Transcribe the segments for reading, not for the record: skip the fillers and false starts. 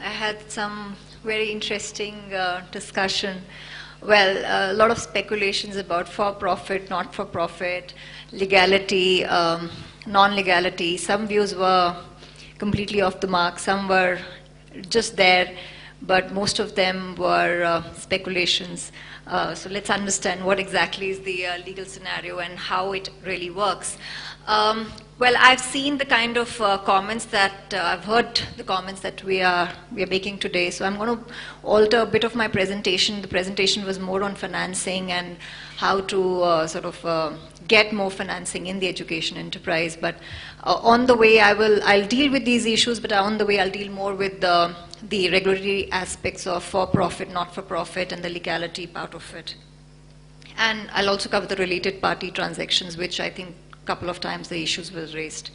I had some very interesting discussion. Well, a lot of speculations about for-profit, not-for-profit, legality, non-legality. Some views were completely off the mark. Some were just there, but most of them were speculations. So let's understand what exactly is the legal scenario and how it really works. Well, I've seen the kind of comments that I've heard the comments that we are making today. So I'm going to alter a bit of my presentation. The presentation was more on financing and how to get more financing in the education enterprise. But on the way, I'll deal with these issues. But on the way, I'll deal more with the regulatory aspects of for-profit, not-for-profit, and the legality part of it. And I'll also cover the related party transactions, which I think couple of times the issues were raised.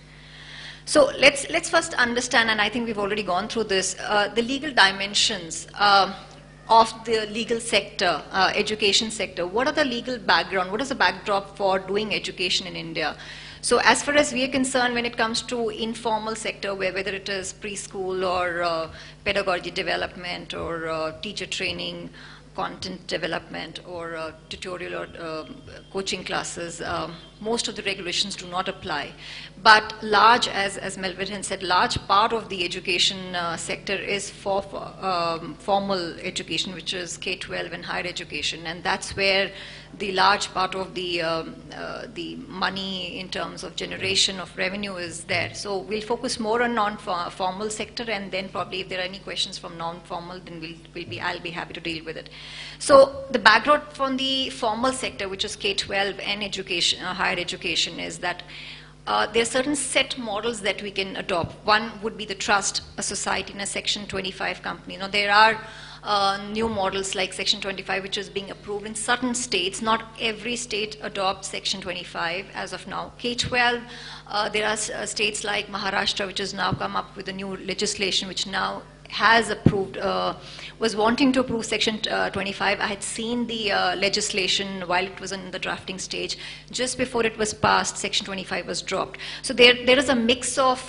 So let's first understand, and I think we've already gone through this, the legal dimensions of the legal sector, education sector. What are the legal background? What is the backdrop for doing education in India? So as far as we are concerned, when it comes to informal sector, whether it is preschool or pedagogy development or teacher training, content development or tutorial or coaching classes, most of the regulations do not apply. But large, as Melvin had said, large part of the education sector is for formal education, which is K-12 and higher education, and that's where the large part of the money in terms of generation of revenue is there. So we'll focus more on non-formal sector, and then probably if there are any questions from non-formal, then I'll be happy to deal with it. So the background from the formal sector, which is K-12 and education, higher education, is that there are certain set models that we can adopt. One would be the trust, a society in a Section 25 company. Now there are new models like Section 25, which is being approved in certain states. Not every state adopts Section 25 as of now. K-12, there are states like Maharashtra, which has now come up with a new legislation, which now has approved, was wanting to approve Section 25. I had seen the legislation while it was in the drafting stage. Just before it was passed, Section 25 was dropped. So there is a mix of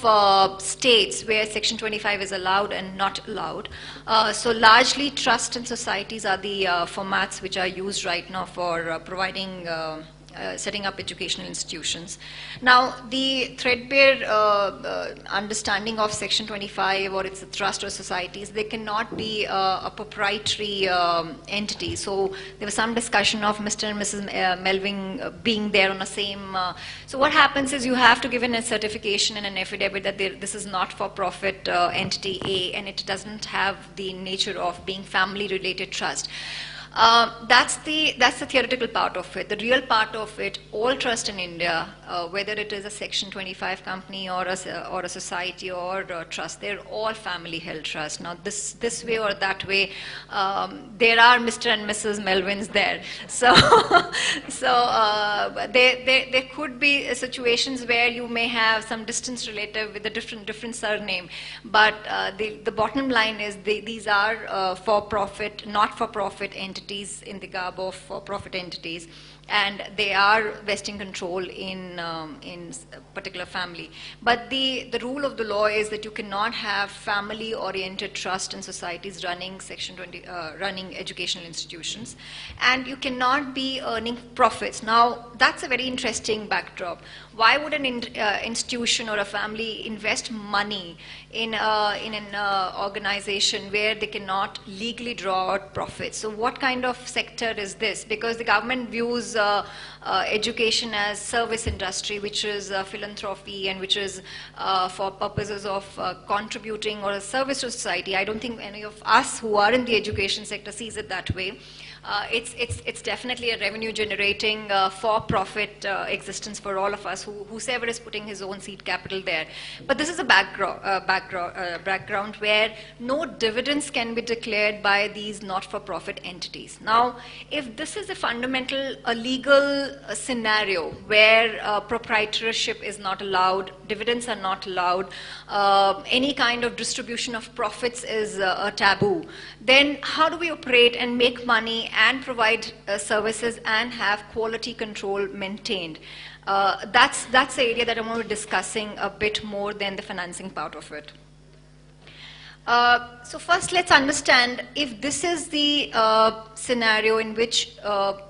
states where Section 25 is allowed and not allowed. So largely trust and societies are the formats which are used right now for providing setting up educational institutions. Now, the threadbare understanding of Section 25, or it's a trust or societies, they cannot be a proprietary entity. So there was some discussion of Mr. and Mrs. Melvin being there on the same. So what happens is you have to give in a certification and an affidavit that this is not for profit entity A, and it doesn't have the nature of being family-related trust. That's the theoretical part of it. The real part of it, all trust in India, whether it is a Section 25 company or a society or a trust, they're all family-held trusts. Now, this way or that way, there are Mr. and Mrs. Melvins there. So, there could be situations where you may have some distant relative with a different surname, but the bottom line is these are for-profit, not-for-profit entities in the garb of for-profit entities, and they are vesting control in a particular family. But the rule of the law is that you cannot have family-oriented trust and societies running Section 20, running educational institutions, and you cannot be earning profits. Now, that's a very interesting backdrop. Why would an institution or a family invest money in an organization where they cannot legally draw out profits? So what kind of sector is this? Because the government views education as service industry, which is philanthropy and which is for purposes of contributing or a service to society. I don't think any of us who are in the education sector sees it that way. It's definitely a revenue-generating, for-profit existence for all of us, whoever is putting his own seed capital there. But this is a background where no dividends can be declared by these not-for-profit entities. Now, if this is a legal scenario where proprietorship is not allowed, dividends are not allowed, any kind of distribution of profits is a taboo, then how do we operate and make money and provide services and have quality control maintained? That's the area that I'm going to be discussing a bit more than the financing part of it. So first, let's understand if this is the scenario in which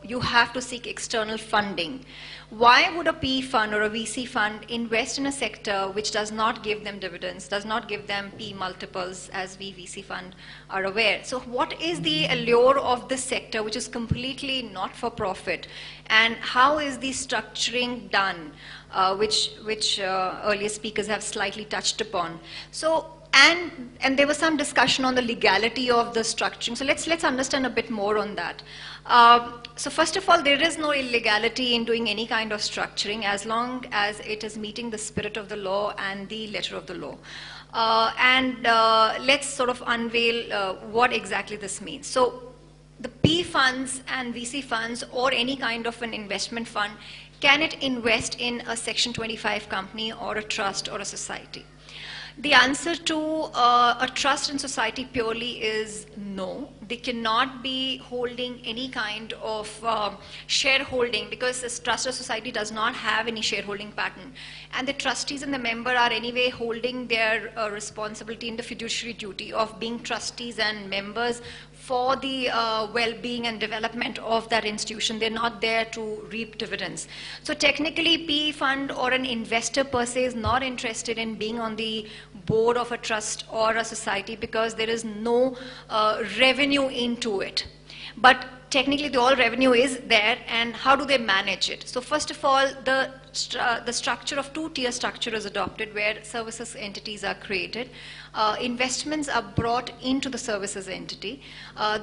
you have to seek external funding. Why would a PE fund or a VC fund invest in a sector which does not give them dividends, does not give them PE multiples, as we VC fund are aware? So what is the allure of this sector, which is completely not for profit, and how is the structuring done, which earlier speakers have slightly touched upon? So. And there was some discussion on the legality of the structuring. So let's understand a bit more on that. So first of all, there is no illegality in doing any kind of structuring as long as it is meeting the spirit of the law and the letter of the law. Let's sort of unveil what exactly this means. So the PE funds and VC funds or any kind of an investment fund, can it invest in a Section 25 company or a trust or a society? The answer to a trust and society purely is no. They cannot be holding any kind of shareholding, because this trust or society does not have any shareholding pattern. And the trustees and the member are anyway holding their responsibility in the fiduciary duty of being trustees and members for the well-being and development of that institution. They're not there to reap dividends. So technically, PE fund or an investor per se is not interested in being on the board of a trust or a society, because there is no revenue into it. But technically, the all revenue is there, and how do they manage it? So first of all, the structure of two-tier structure is adopted, where services entities are created. Investments are brought into the services entity.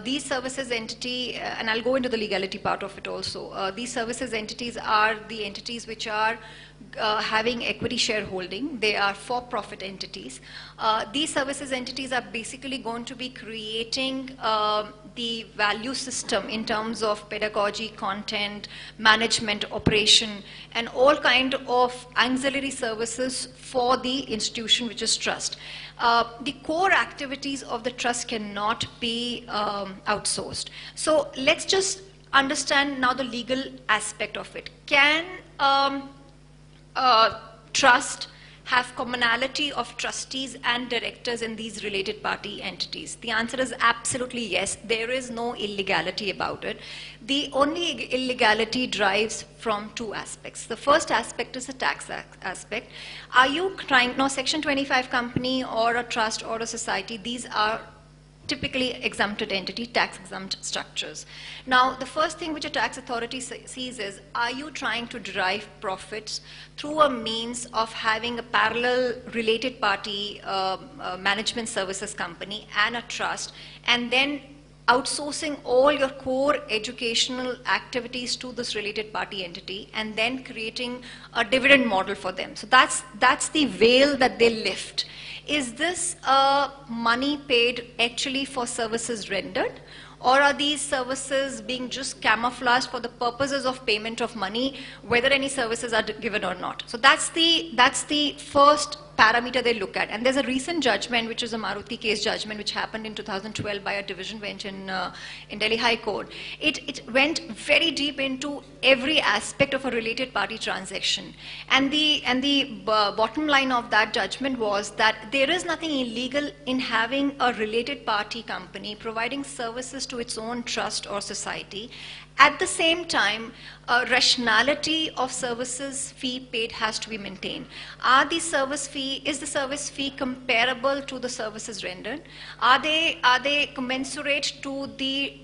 These services entity, and I'll go into the legality part of it also, these services entities are the entities which are having equity shareholding. They are for-profit entities. These services entities are basically going to be creating the value system in terms of pedagogy, content, management, operation, and all kind of auxiliary services for the institution, which is trust. The core activities of the trust cannot be outsourced. So let's just understand now the legal aspect of it. Can trust have commonality of trustees and directors in these related party entities? The answer is absolutely yes. There is no illegality about it. The only illegality derives from two aspects. The first aspect is the tax aspect. Are you trying, now Section 25 company or a trust or a society, these are typically exempted entity, tax exempt structures. Now, the first thing which a tax authority sees is, are you trying to derive profits through a means of having a parallel related party management services company and a trust, and then outsourcing all your core educational activities to this related party entity, and then creating a dividend model for them? So that's the veil that they lift. Is this money paid actually for services rendered, or are these services being just camouflaged for the purposes of payment of money, whether any services are given or not? So that's the first parameter they look at. And there's a recent judgment, which is a Maruti case judgment, which happened in 2012 by a division bench in Delhi High Court. It went very deep into every aspect of a related party transaction. And the bottom line of that judgment was that there is nothing illegal in having a related party company providing services to its own trust or society. At the same time, rationality of services fee paid has to be maintained. Is the service fee comparable to the services rendered? Are they commensurate to the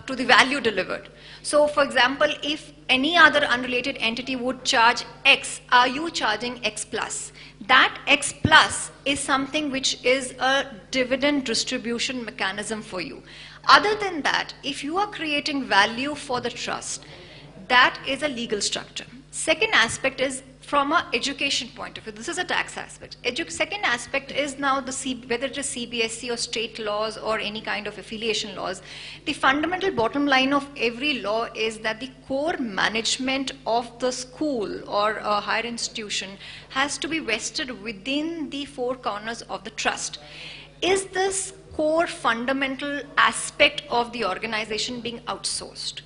value delivered? So, for example, if any other unrelated entity would charge X, are you charging X plus? That X plus is something which is a dividend distribution mechanism for you. Other than that, if you are creating value for the trust, that is a legal structure. Second aspect is from an education point of view. This is a tax aspect. Second aspect is now whether it is CBSE or state laws or any kind of affiliation laws. The fundamental bottom line of every law is that the core management of the school or a higher institution has to be vested within the four corners of the trust. Is this core fundamental aspect of the organization being outsourced?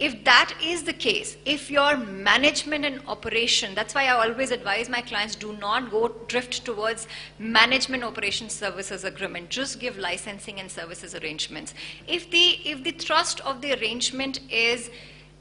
If that is the case, if your management and operation, that's why I always advise my clients, do not go drift towards management operation services agreement. Just give licensing and services arrangements. If the thrust of the arrangement is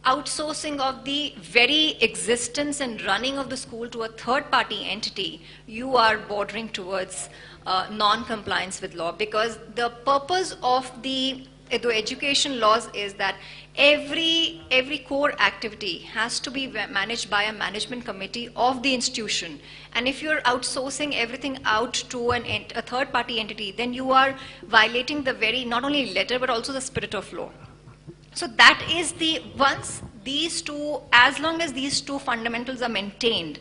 outsourcing of the very existence and running of the school to a third-party entity, you are bordering towards non-compliance with law, because the purpose of the education laws is that every core activity has to be managed by a management committee of the institution. And if you're outsourcing everything out to a third-party entity, then you are violating the very, not only letter, but also the spirit of law. So that is as long as these two fundamentals are maintained,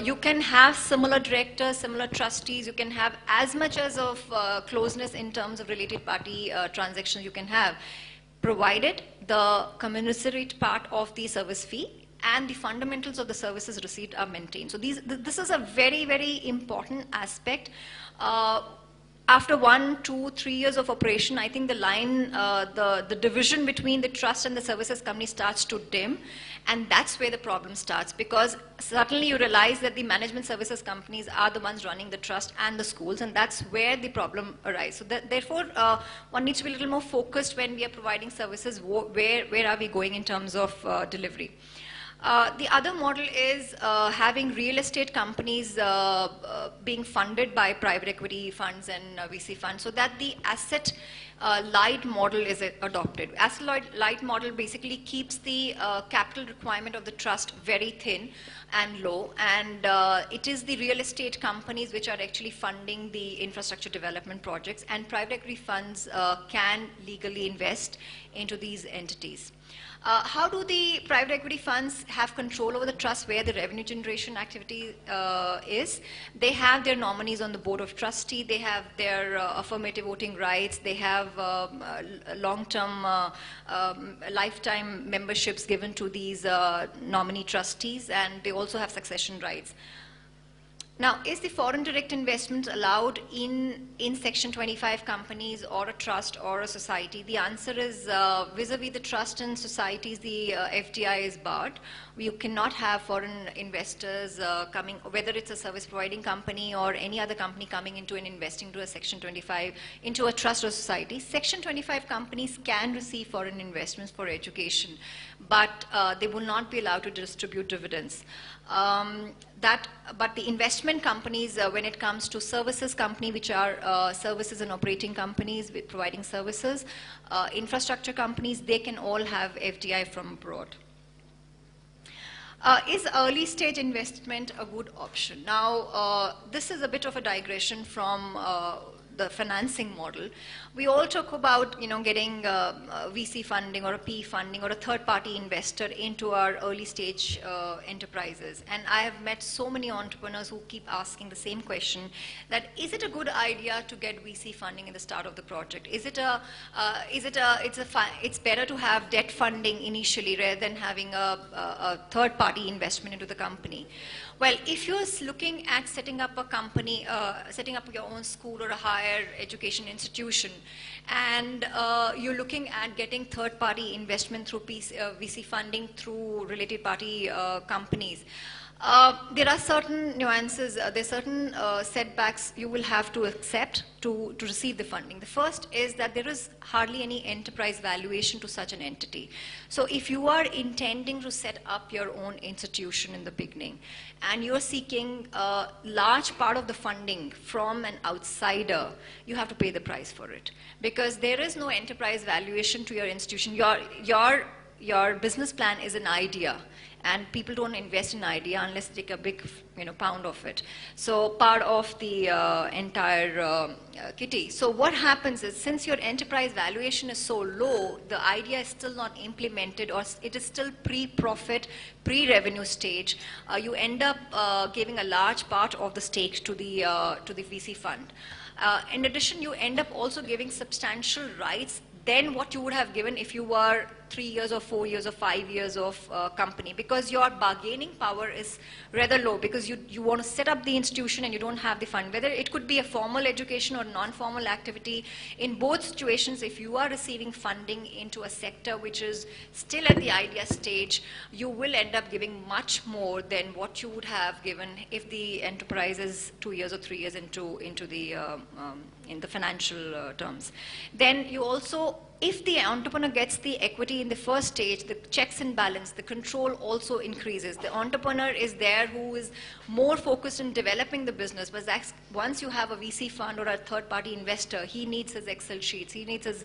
you can have similar directors, similar trustees, you can have as much as of closeness in terms of related party transactions you can have, provided the commensurate part of the service fee and the fundamentals of the services received are maintained. So this is a very, very important aspect. After 1, 2, 3 years of operation, I think the line, the division between the trust and the services company starts to dim, and that's where the problem starts, because suddenly you realize that the management services companies are the ones running the trust and the schools, and that's where the problem arises. So therefore, one needs to be a little more focused when we are providing services. Where are we going in terms of delivery? The other model is having real estate companies being funded by private equity funds and VC funds, so that the asset light model is adopted. Asset light model basically keeps the capital requirement of the trust very thin and low, and it is the real estate companies which are actually funding the infrastructure development projects, and private equity funds can legally invest into these entities. How do the private equity funds have control over the trust where the revenue generation activity is? They have their nominees on the board of trustee, they have their affirmative voting rights, they have long-term lifetime memberships given to these nominee trustees, and they also have succession rights. Now, is the foreign direct investment allowed in Section 25 companies or a trust or a society? The answer is vis-a-vis the trust and societies, the FDI is barred. You cannot have foreign investors coming, whether it's a service providing company or any other company coming into and investing to a Section 25, into a trust or society. Section 25 companies can receive foreign investments for education, but they will not be allowed to distribute dividends. But the investment companies, when it comes to services company, which are services and operating companies with providing services, infrastructure companies, they can all have FDI from abroad. Is early stage investment a good option? Now, this is a bit of a digression from the financing model. We all talk about, getting VC funding or a PE funding or a third-party investor into our early stage enterprises. And I have met so many entrepreneurs who keep asking the same question, that is it a good idea to get VC funding in the start of the project? It's better to have debt funding initially rather than having a third-party investment into the company. Well, if you're looking at setting up a company, setting up your own school or a higher education institution, and you're looking at getting third-party investment through VC funding through related party companies, there are certain nuances, there are certain setbacks you will have to accept to receive the funding. The first is that there is hardly any enterprise valuation to such an entity. So if you are intending to set up your own institution in the beginning, and you're seeking a large part of the funding from an outsider, you have to pay the price for it. Because there is no enterprise valuation to your institution. Your business plan is an idea, and people don't invest in idea unless they take a big pound of it. So part of the entire kitty. So what happens is, since your enterprise valuation is so low, the idea is still not implemented, or it is still pre-profit, pre-revenue stage, you end up giving a large part of the stake to the VC fund. In addition, you end up also giving substantial rights than what you would have given if you were 3 years or 4 years or 5 years of company, because your bargaining power is rather low, because you want to set up the institution and you don't have the fund. Whether it could be a formal education or non-formal activity, in both situations, if you are receiving funding into a sector which is still at the idea stage, you will end up giving much more than what you would have given if the enterprise is 2 years or 3 years into the in the financial terms. Then you also, if the entrepreneur gets the equity in the first stage, the checks and balance, the control also increases. The entrepreneur is there who is more focused in developing the business, but once you have a VC fund or a third-party investor, he needs his Excel sheets, he needs his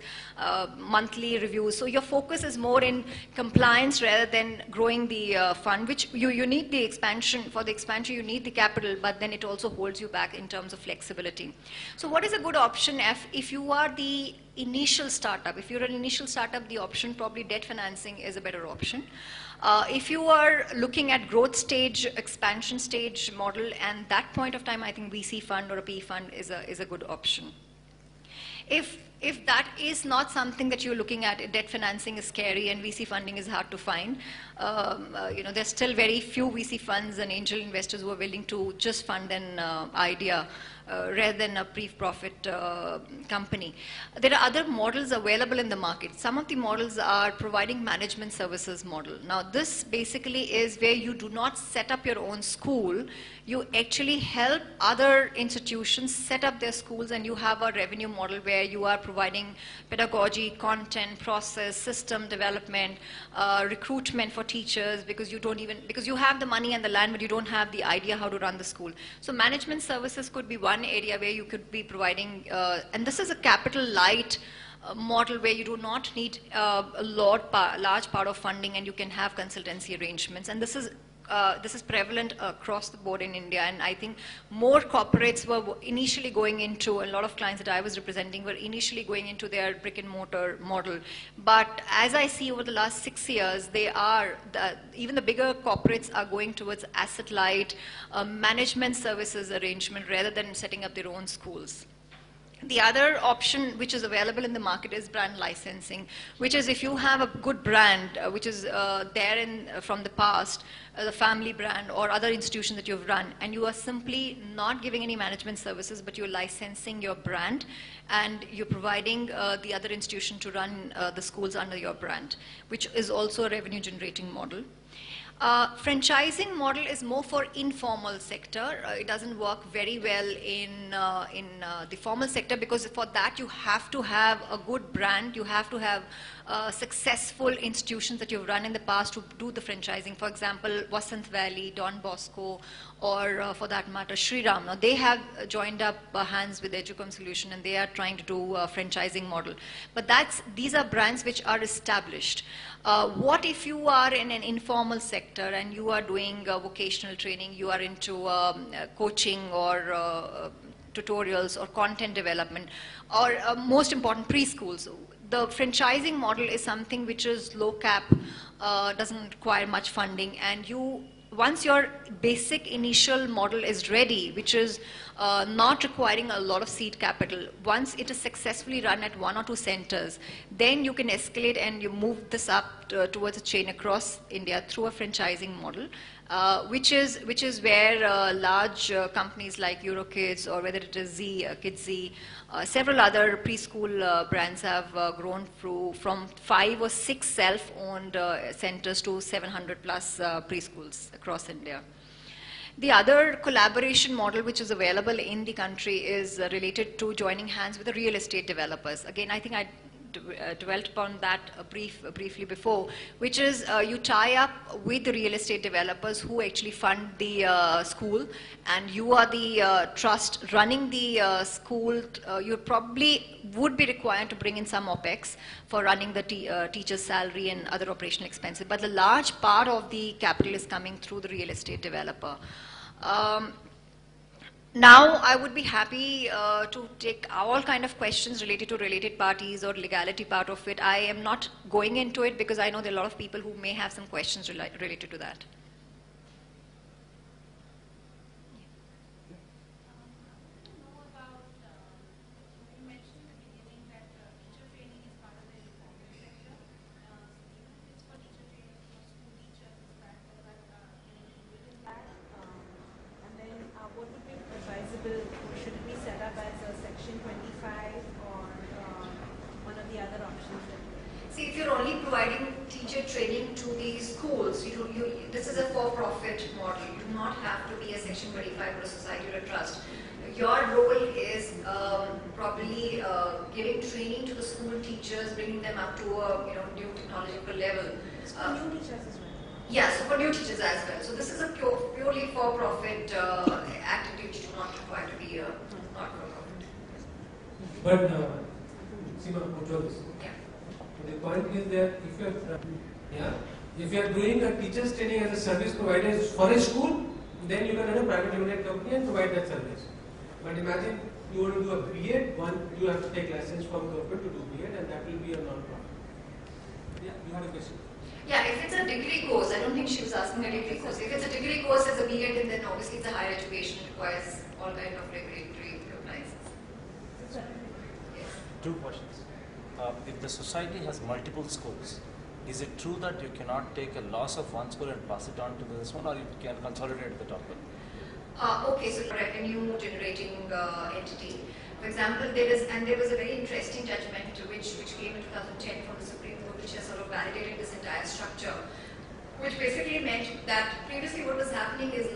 monthly reviews. So your focus is more in compliance rather than growing the fund, which you need the expansion. For the expansion, you need the capital, but then it also holds you back in terms of flexibility. So what is a good option if you are the initial startup? If you're an initial startup, the option, probably debt financing is a better option. If you are looking at growth stage, expansion stage model, and that point of time, I think VC fund or a PE fund is a good option. If that is not something that you're looking at, debt financing is scary and VC funding is hard to find. There's still very few VC funds and angel investors who are willing to just fund an idea rather than a pre-profit company. There are other models available in the market. Some of the models are providing management services model. Now this basically is where you do not set up your own school. You actually help other institutions set up their schools, and you have a revenue model where you are providing pedagogy, content, process, system development, recruitment for teachers, because you have the money and the land, but you don't have the idea how to run the school. So management services could be one area where you could be providing, and this is a capital light model where you do not need a large part of funding, and you can have consultancy arrangements. And this is prevalent across the board in India, and I think more corporates were initially going into, a lot of clients that I was representing were initially going into their brick and mortar model. But as I see over the last 6 years, even the bigger corporates are going towards asset light management services arrangement rather than setting up their own schools. The other option which is available in the market is brand licensing, which is if you have a good brand which is from the past, the family brand or other institution that you've run, and you are simply not giving any management services, but you're licensing your brand and you're providing the other institution to run the schools under your brand, which is also a revenue generating model. Franchising model is more for informal sector. It doesn't work very well in the formal sector, because for that you have to have a good brand. You have to have successful institutions that you've run in the past to do the franchising. For example, Vasant Valley, Don Bosco, or for that matter, Shri Ram. Now they have joined up hands with Educom Solution, and they are trying to do a franchising model. But these are brands which are established. What if you are in an informal sector and you are doing vocational training, you are into coaching or tutorials or content development, or most important, preschools? The franchising model is something which is low cap, doesn't require much funding, and once your basic initial model is ready, which is not requiring a lot of seed capital, once it is successfully run at 1 or 2 centers, then you can escalate and you move this up towards a chain across India through a franchising model, which is where large companies like Eurokids, or whether it is Z, KidZ, several other preschool brands have grown from 5 or 6 self-owned centers to 700 plus preschools across India. The other collaboration model which is available in the country is related to joining hands with the real estate developers. Again, I think I dwelt upon that briefly before, which is you tie up with the real estate developers who actually fund the school, and you are the trust running the school. You probably would be required to bring in some OPEX for running the teacher's salary and other operational expenses, but the large part of the capital is coming through the real estate developer. Now, I would be happy to take all kind of questions related to related parties or legality part of it. I am not going into it because I know there are a lot of people who may have some questions related to that. See, if you're only providing teacher training to the schools, this is a for-profit model. You do not have to be a Section 25 or a society or a trust. Your role is probably giving training to the school teachers, bringing them up to a new technological level. New teachers as well. Yes, for new teachers as well. So this is a purely for-profit activity which do not require to be not for-profit. But Seema, Yeah. the point is that if you are doing a teacher's training as a service provider for a school, then you can run a private limited company and provide that service. But imagine you want to do a B.Ed, you have to take license from government to do B.Ed, and that will be a non-profit. Yeah, you had a question. Yeah, if it's a degree course, I don't think she was asking a degree course. If it's a degree course as a B.Ed, then obviously it's a higher education, requires all kind of regulatory license. Yes. Two questions. If the society has multiple schools, is it true that you cannot take a loss of one school and pass it on to this one, or you can consolidate at the top one? Okay, so revenue generating entity. For example, there was a very interesting judgment which came in 2010 from the Supreme Court, which has sort of validated this entire structure, which basically meant that previously what was happening is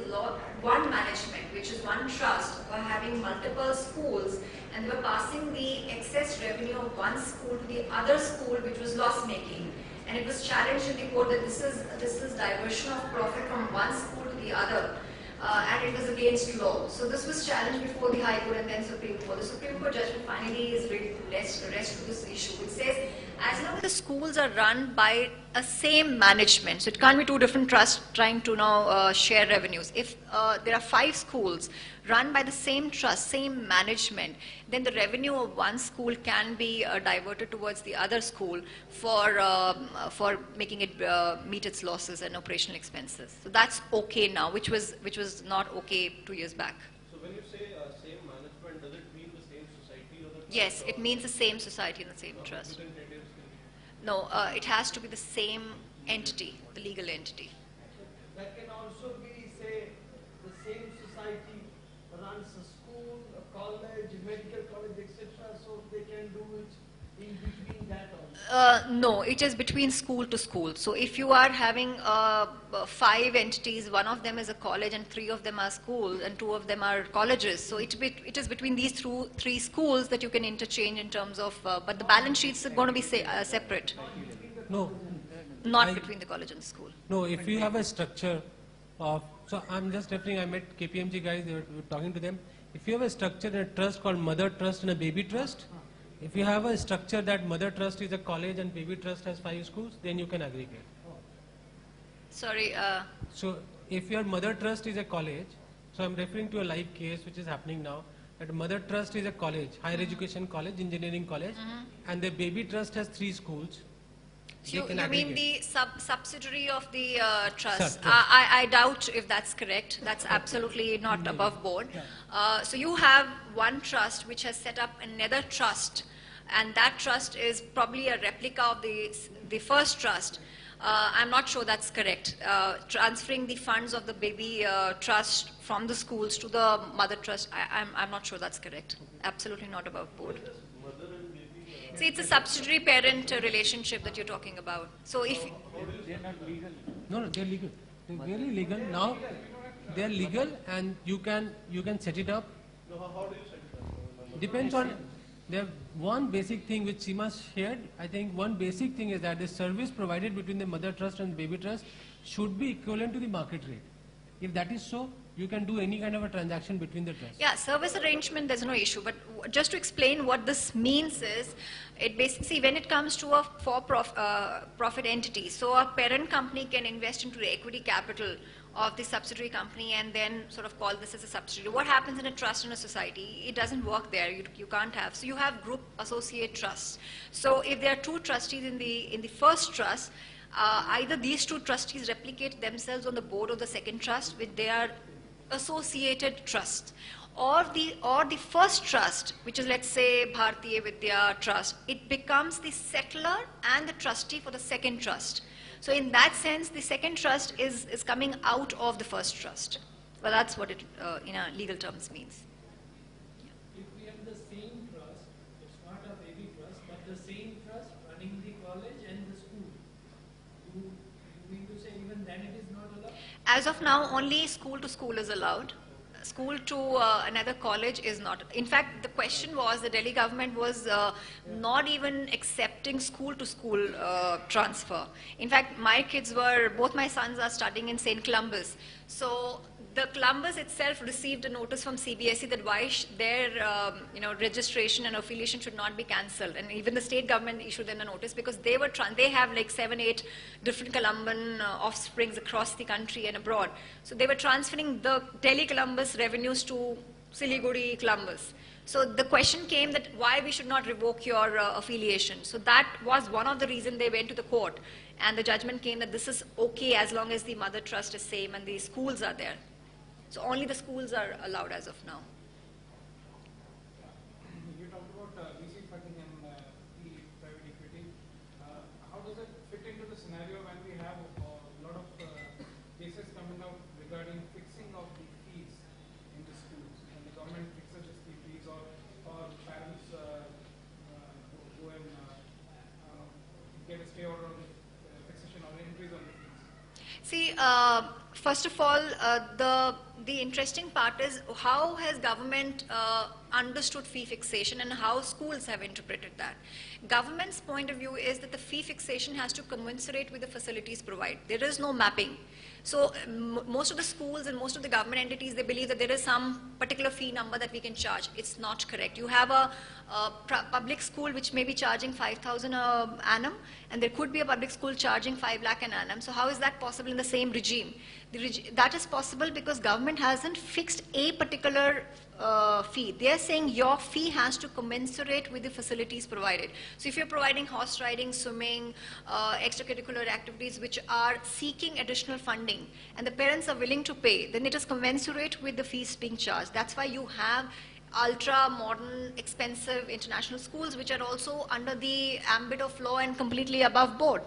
one management, which is one trust, were having multiple schools, and they were passing the excess revenue of one school to the other school, which was loss making. And it was challenged in the court that this is diversion of profit from one school to the other. And it was against law. So this was challenged before the High Court and then Supreme Court. The Supreme Court judgment finally is ready to rest to this issue. It says, as long as the schools are run by a same management, so it can't be two different trusts trying to now share revenues. If there are 5 schools run by the same trust, same management, then the revenue of one school can be diverted towards the other school for making it meet its losses and operational expenses. So that's okay now, which was not okay 2 years back. So when you say same management, does it mean the same society or the trust? Yes, it means the same society and the same trust. Representatives can No, it has to be the same entity, the legal entity. That can also be, say, the same society runs a school, a college, medical college, etc. So they can do it in between that also. No, it is between school to school. So if you are having 5 entities, one of them is a college and 3 of them are schools and 2 of them are colleges. So it is between these 3 schools that you can interchange in terms of, but the balance sheets are going to be separate, No, not between the college and the school. no. If you have a structure of, so I'm just referring. I met KPMG guys. We were talking to them. If you have a structure in a trust called mother trust and a baby trust, if you have a structure that mother trust is a college and baby trust has 5 schools, then you can aggregate. Sorry. So if your mother trust is a college, so I'm referring to a live case which is happening now, that mother trust is a college, higher education college, engineering college, and the baby trust has 3 schools. So you mean aggregate. the subsidiary of the trust? Trust. I doubt if that's correct. That's absolutely not above board. So you have one trust which has set up another trust, and that trust is probably a replica of the first trust. I'm not sure that's correct. Transferring the funds of the baby trust from the schools to the mother trust, I'm not sure that's correct. Absolutely not above board. See, it's a subsidiary parent relationship that you're talking about. So if No, they're legal. They're really legal. Now, they're legal and you can set it up. No, how do you set it up? Depends on, there one basic thing which Seema shared. I think one basic thing is that the service provided between the mother trust and baby trust should be equivalent to the market rate. If that is so, you can do any kind of a transaction between the trusts. yeah, service arrangement, there's no issue. But just to explain what this means is, it basically, see, when it comes to a for-profit entity, so a parent company can invest into the equity capital of the subsidiary company and then sort of call this as a subsidiary. What happens in a trust in a society? It doesn't work there. You can't have. So you have group associate trusts. So if there are 2 trustees in the first trust, either these 2 trustees replicate themselves on the board of the second trust with their associated trust, or the first trust, which is, let's say, Bharatiya Vidya Trust, it becomes the settler and the trustee for the second trust. So in that sense, the second trust is coming out of the first trust. Well, that's what it in a legal terms means. If we have the same trust, it's not a baby trust, but the same trust running the college and As of now, only school to school is allowed. School to another college is not. In fact, the question was the Delhi government was not even accepting school to school transfer. In fact, both my sons are studying in St. Columbus. So the Columbus itself received a notice from CBSE that why their registration and affiliation should not be cancelled, and even the state government issued them a notice because they have like 7-8 different Columban offsprings across the country and abroad. So they were transferring the Delhi Columbus revenues to Siliguri Columbus. So the question came that why we should not revoke your affiliation. So that was one of the reasons they went to the court, and the judgment came that this is okay as long as the mother trust is same and the schools are there. So only the schools are allowed as of now. You talked about VC funding and the private equity. How does it fit into the scenario when we have a lot of cases coming out regarding fixing of the fees in the schools, and the government fixes the fees, or parents go and get a stay order on the fixation or increase on the fees? See, first of all, the interesting part is how has government understood fee fixation and how schools have interpreted that. Government's point of view is that the fee fixation has to commensurate with the facilities provided. There is no mapping. So most of the schools and most of the government entities, they believe that there is some particular fee number that we can charge. It's not correct. You have a public school which may be charging 5,000 annum, and there could be a public school charging 5 lakh an annum. So how is that possible in the same regime? That is possible because government hasn't fixed a particular fee. They are saying your fee has to commensurate with the facilities provided. So if you're providing horse riding, swimming, extracurricular activities which are seeking additional funding, and the parents are willing to pay, then it is commensurate with the fees being charged. That's why you have ultra modern, expensive international schools which are also under the ambit of law and completely above board.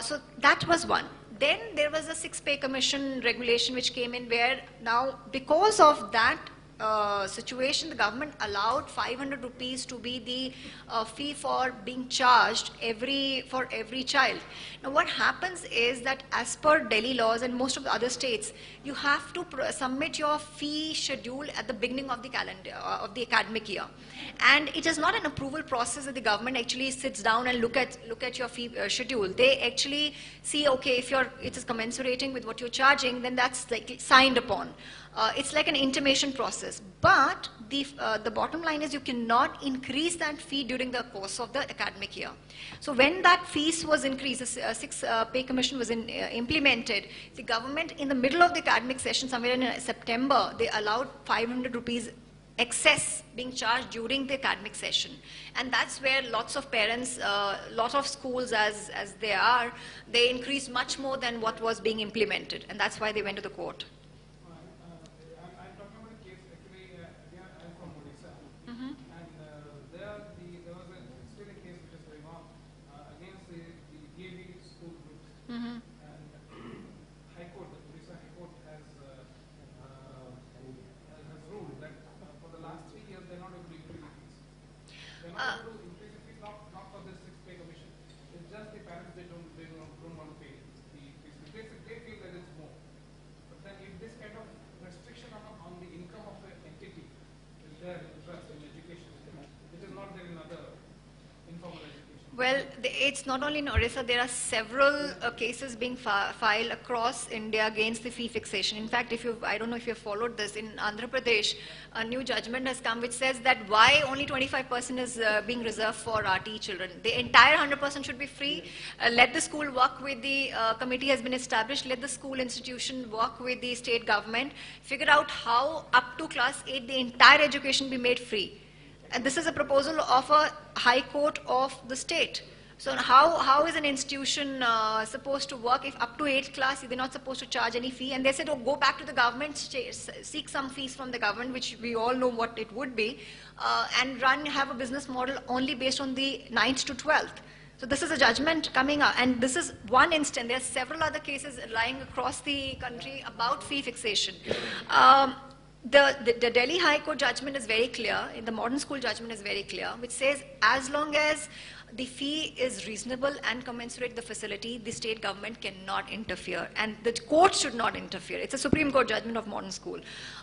So that was one. Then there was a 6-pay commission regulation which came in, where now because of that situation, the government allowed 500 rupees to be the fee for being charged for every child. Now what happens is that as per Delhi laws and most of the other states, you have to submit your fee schedule at the beginning of the calendar of the academic year, and it is not an approval process that the government actually sits down and look at your fee schedule. They actually see, okay, if it is commensurating with what you're charging, then that's like signed upon. It's like an intimation process, but the bottom line is you cannot increase that fee during the course of the academic year. So when that fees was increased, the 6-pay commission was implemented, the government in the middle of the academic session, somewhere in September, they allowed 500 rupees excess being charged during the academic session. And that's where lots of parents, lot of schools as they increased much more than what was being implemented, and that's why they went to the court. I'm talking about a case, actually, I'm from Odisha, and there was still a case which is going on against the DAV school groups, and High Court, the Odisha High Court has ruled that for the last 3 years they're not able to increase the fees. They're not able to increase the fees, not for this 6-pay commission. It's just the parents, they don't want to pay the fees. They feel that it's more. But then if this kind of restriction on the income of the entity is there in trust in education, it is not there in other informal education. Well, it's not only in Orissa, there are several cases being filed across India against the fee fixation. In fact, I don't know if you've followed this, in Andhra Pradesh, a new judgment has come which says that why only 25% is being reserved for RTE children. The entire 100% should be free. Let the school work with the committee has been established. Let the school institution work with the state government. Figure out how up to class 8 the entire education be made free. And this is a proposal of a High Court of the state. So how is an institution supposed to work if up to 8th class they're not supposed to charge any fee? And they said, oh, go back to the government, seek some fees from the government, which we all know what it would be, and have a business model only based on the 9th to 12th. So this is a judgment coming out, and this is one instance. There are several other cases lying across the country about fee fixation. The Delhi High Court judgment is very clear, the modern school judgment is very clear, which says as long as the fee is reasonable and commensurate with the facility, the state government cannot interfere, and the court should not interfere. It's a Supreme Court judgment of modern school.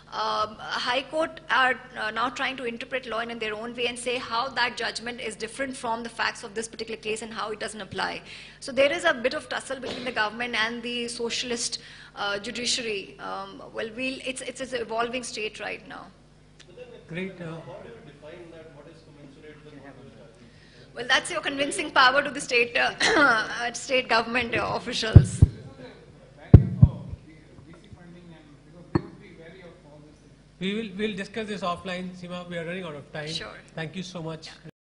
High Court are now trying to interpret law in their own way and say how that judgment is different from the facts of this particular case and how it doesn't apply. So there is a bit of tussle between the government and the socialist judiciary. It's an evolving state right now. Great. How do you define that? What is commensurate with what you charge? Well, that's your convincing power to the state state government officials. barrier for VC funding, and because they would be wary of all this. We'll discuss this offline, Seema. We are running out of time. Sure. Thank you so much.